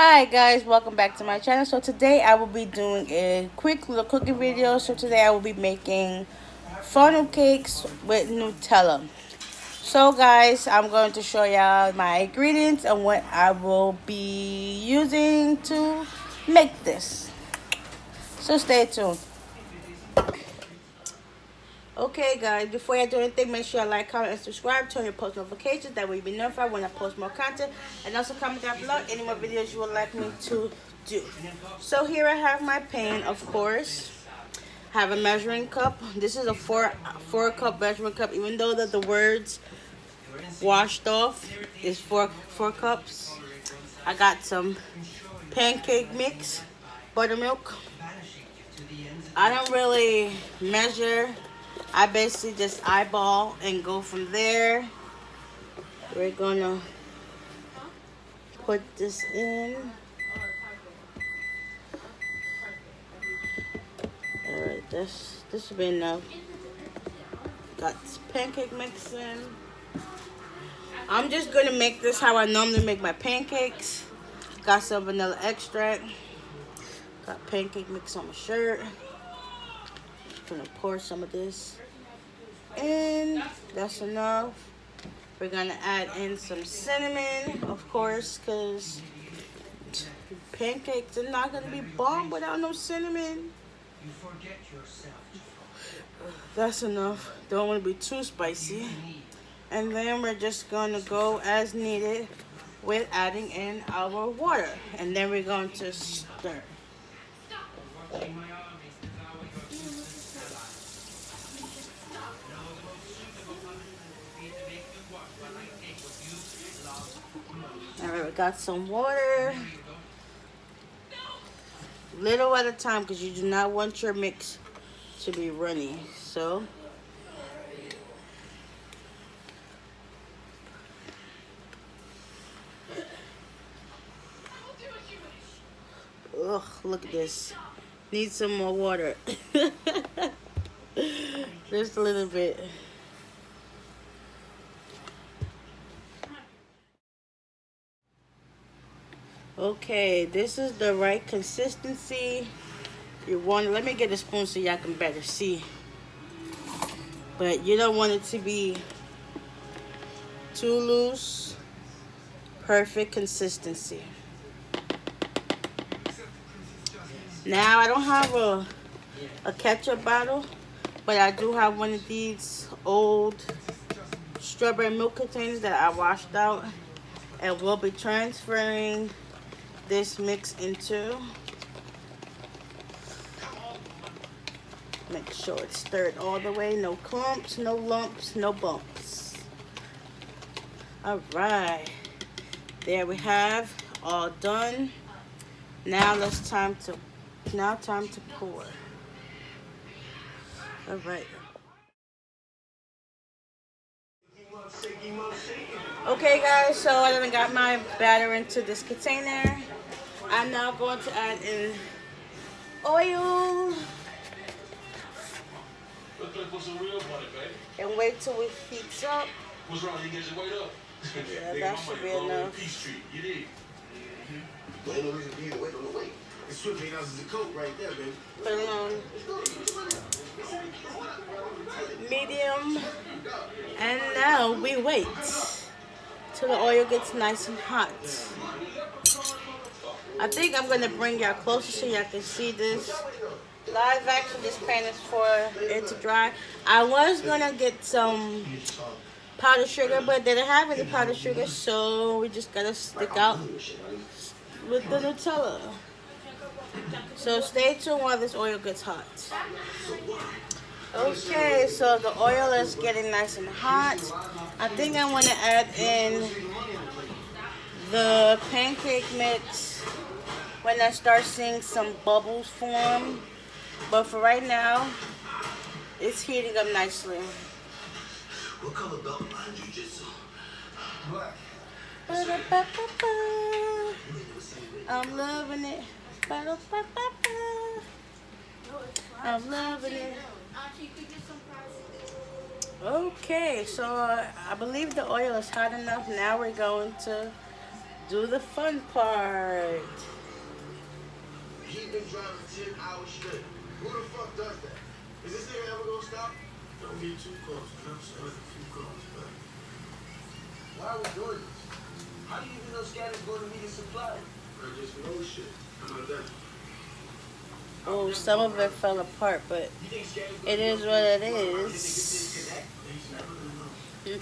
Hi guys, welcome back to my channel. So today I will be doing a quick little cooking video. So today I will be making funnel cakes with Nutella. So guys, I'm going to show y'all my ingredients and what I will be using to make this. So stay tuned. Okay guys, before I do anything, make sure you like, comment, and subscribe. Turn your post notifications. That way you'll be notified when I post more content. And also comment down below any more videos you would like me to do. So here I have my pan, of course. I have a measuring cup. This is a four cup measuring cup. Even though the words washed off, is four cups. I got some pancake mix, buttermilk. I don't really measure. I basically just eyeball and go from there. We're gonna put this in. Alright, this should be enough. Got pancake mix in. I'm just gonna make this how I normally make my pancakes. Got some vanilla extract. Got pancake mix on my shirt. Gonna pour some of this in. That's enough. We're gonna add in some cinnamon, of course, because pancakes are not gonna be bomb without no cinnamon. That's enough. Don't want to be too spicy. And then we're just gonna go as needed with adding in our water, and then we're going to stir. Alright, we got some water. Little at a time, because you do not want your mix to be runny. So ugh, look at this. Need some more water. Just a little bit. Okay, this is the right consistency. You want, let me get a spoon so y'all can better see. But you don't want it to be too loose. Perfect consistency. Now I don't have a ketchup bottle, but I do have one of these old strawberry milk containers that I washed out, and we'll be transferring this mix into. Make sure it's stirred all the way. No clumps, no lumps, no bumps. All right, there we have all done. Now time to pour. All right. Okay guys, so I done got my batter into this container. I'm now going to add in oil. And wait till it heats up. What's wrong? You get your weight up? Yeah, that should be enough. Put it on medium. And now we wait till the oil gets nice and hot. I think I'm gonna bring y'all closer so y'all can see this. Live action, this pan is for it to dry. I was gonna get some powdered sugar, but they didn't have any powdered sugar, so we just gotta stick out with the Nutella. So stay tuned while this oil gets hot. Okay, so the oil is getting nice and hot. I think I want to add in the pancake mix when I start seeing some bubbles form. But for right now, it's heating up nicely. What color belt behind jiu-jitsu? Black. I'm loving it. I'm loving it. Okay, so I believe the oil is hot enough. Now we're going to do the fun part. He's been driving 10 hours straight. Who the fuck does that? Is this nigga ever gonna stop? Don't get too close, man. I'm sorry, a few calls, man. Why are we doing this? How do you even know Scatter's going to meet his supply? I just know shit. How about that? Oh, some of it fell apart, but it is what it is. Mm-hmm.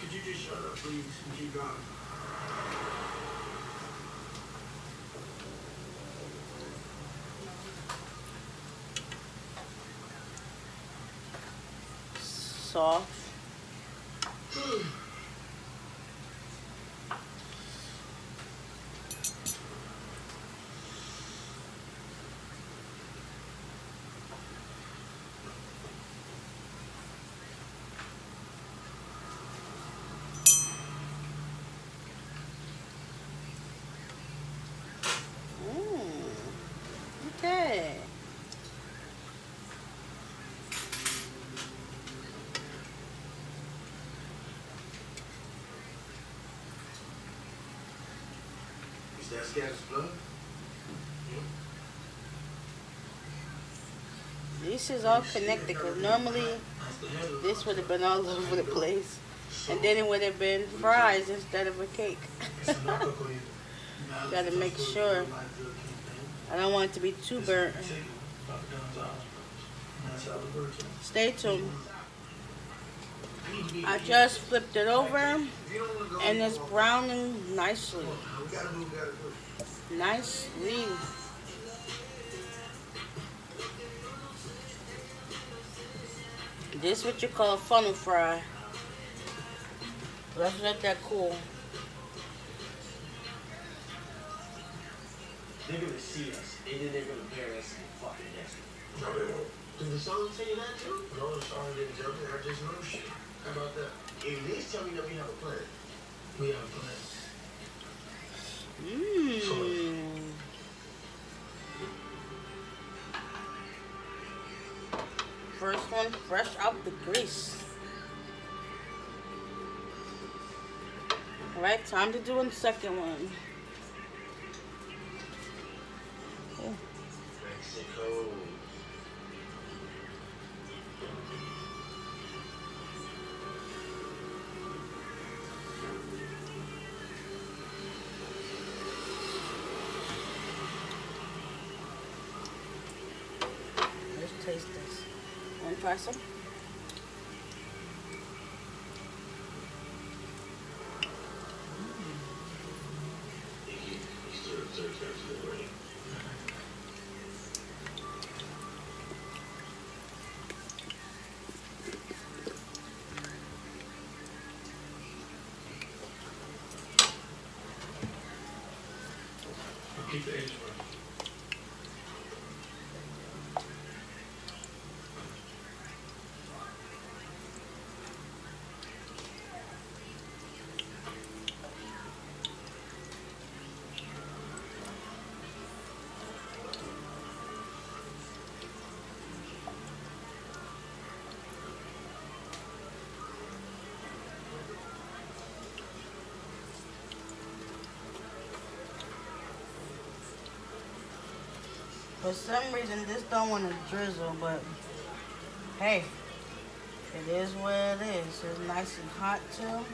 Could you just shut up, please, and keep going? Soft. Okay. Is that Scatter's blood? This is all connected because normally this would have been all over the place. And then it would have been fries instead of a cake. Gotta make sure. I don't want it to be too burnt. Stay tuned. I just flipped it over and it's browning nicely. Nicely. This is what you call a funnel fry. Let's let that cool. They're gonna see us, and then they're gonna bury us in the fucking desert. No, they won't. Did the song tell you that too? No, the song didn't tell me. I just know shit. How about that? At least tell me that we have a plan. We have a plan. First one fresh out the grease. Alright, time to do the second one. Mexico. Let's taste this. Want to try some? Keep the edge running. For some reason, this don't want to drizzle, but hey, it is what it is. It's nice and hot too.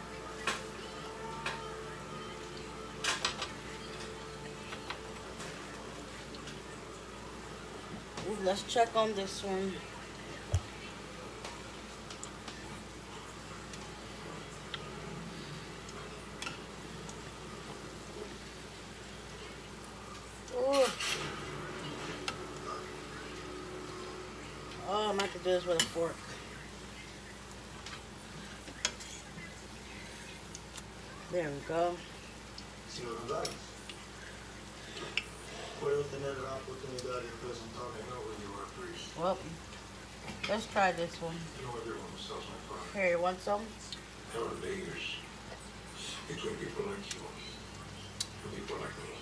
Ooh, let's check on this one. Ooh. Oh, I'm going to have to do this with a fork. There we go. See what I'm like? Puedo tener la oportunidad de presentarme over you are priest. Well, let's try this one. You know everyone sells my product. Here, you want some? There are layers between people like you and people like me.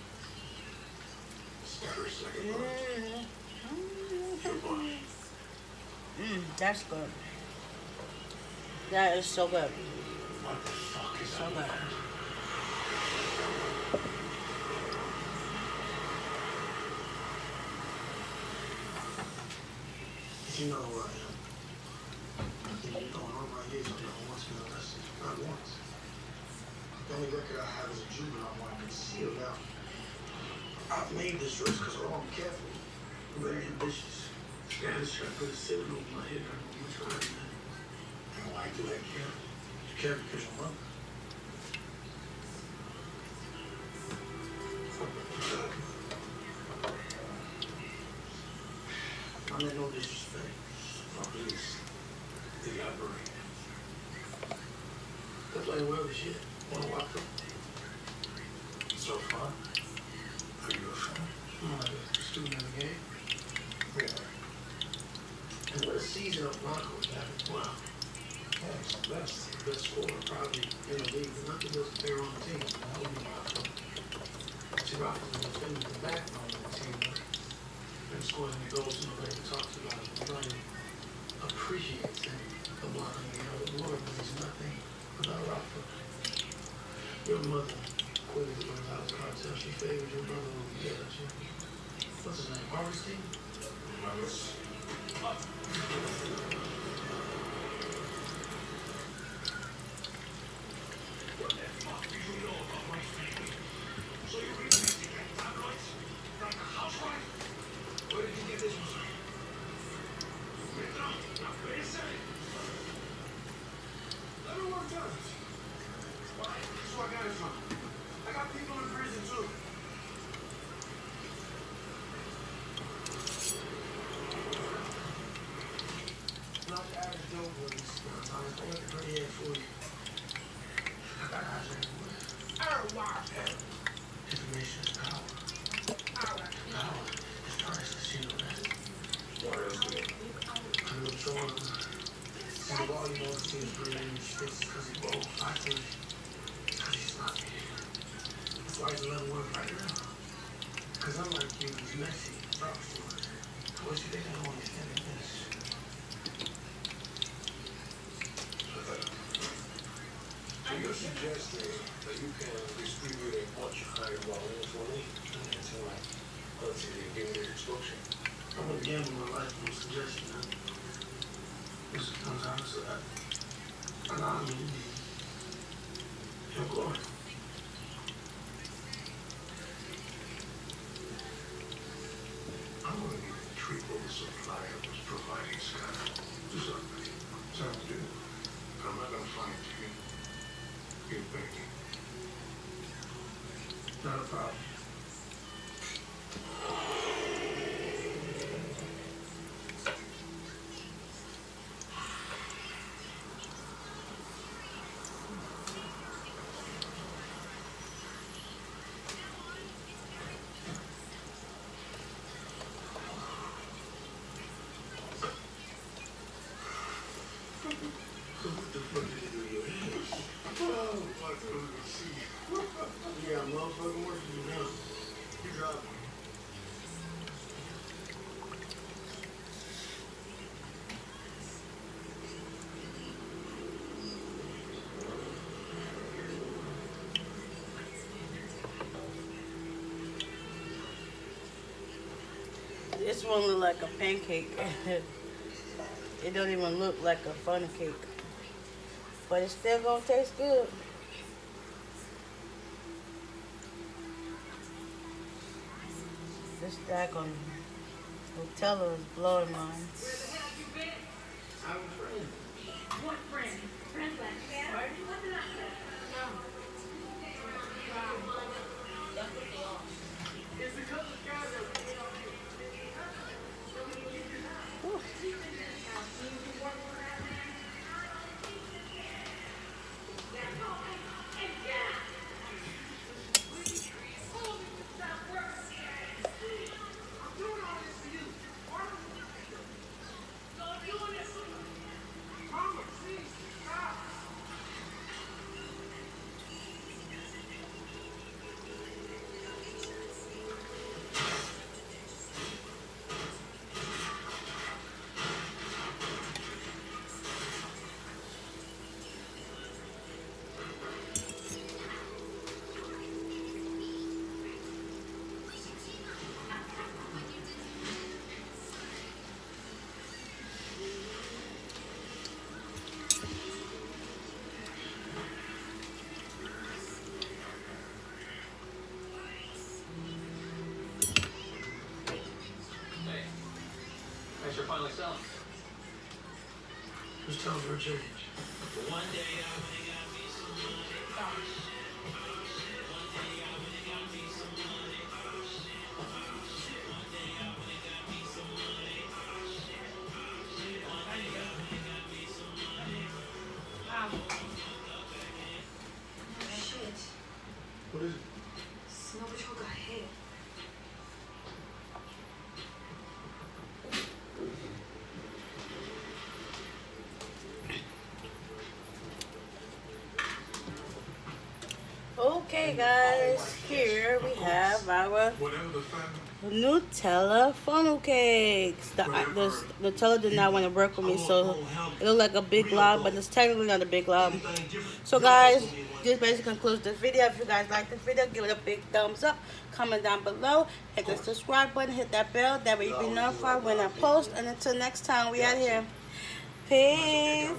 Scatter's like a bird. Your boss. That's good. That is so good. What the fuck is So good. You know who I am. I think you know all my years. I've never once been arrested. Not once. The only record I have is a juvenile one concealed out. I've made this choice because I'm careful. I'm very ambitious. Yeah, this shit put a ceiling over my head. I don't know much about it. And why do I care? You care because your mother. I mean, no disrespect. My police, they operate. They play well as shit. Wanna watch them? So fun. Are you a fan? I'm like a student in the game. Yeah. And what a season of Broncos having. Wow. That's the best scorer probably in the league. But nothing else to pair on the team. I would be Rocco. See, Rocco's the defender, the backbone of the team. And scoring the goals nobody talks about it. Nobody appreciates him. The blocking the Lord, but he's nothing without Rocco. Your mother quitted the Gonzalez cartel. She favored your brother over the other. What's his name? Augustine? Marcus. What the fuck do you know about my family? So you investigate tabloids? Like a housewife? Where did you get this one? Not very silly. Let me work does it. Why? That's where I got it from. I got people in prison too. Not the average dope boys. I was going to pretty head for you. I got eyes everywhere. Oh, wow. Information is power. Power is priceless, you know that. What else do you know? I'm not sure. See, the ball you don't see is really fixed because he's both. I think because he's not me. That's why he's 11 work right now. Because unlike you, he's messy. Drop story. What you think I don't understand this? So you're suggesting that you can distribute a bunch of higher volume for me until you give me the instruction? I'm gonna gamble my life on suggestion, man. This comes down to that. And I'm gonna be your glory. I'm gonna be the triple supply I was providing Scott. Do something. Sounds good. I'm not gonna find you. You're begging. Not a problem. What the fuck did you do to your hands? Oh, my goodness. Yeah, motherfucking work for you now. You dropped me. This one look like a pancake. It don't even look like a funnel cake. But it's still gonna taste good. This stack on Nutella is blowing mine. Where the hell you been? I was friends. What friend? Friends like that? Why are you looking at that? No. Wow. That's what they are. It's because of the guy that Just tell me her change. Shit. What is it? Snow Patrol got hit. Okay, guys, here we have our Whatever the family. Nutella funnel cakes. The Nutella did not want to work with me, so it looked like a big glob, but it's technically not a big glob. So, guys, this basically concludes the video. If you guys like this video, give it a big thumbs up. Comment down below. Hit the subscribe button. Hit that bell. That way you'll be notified when I post. And until next time, we out here. Peace.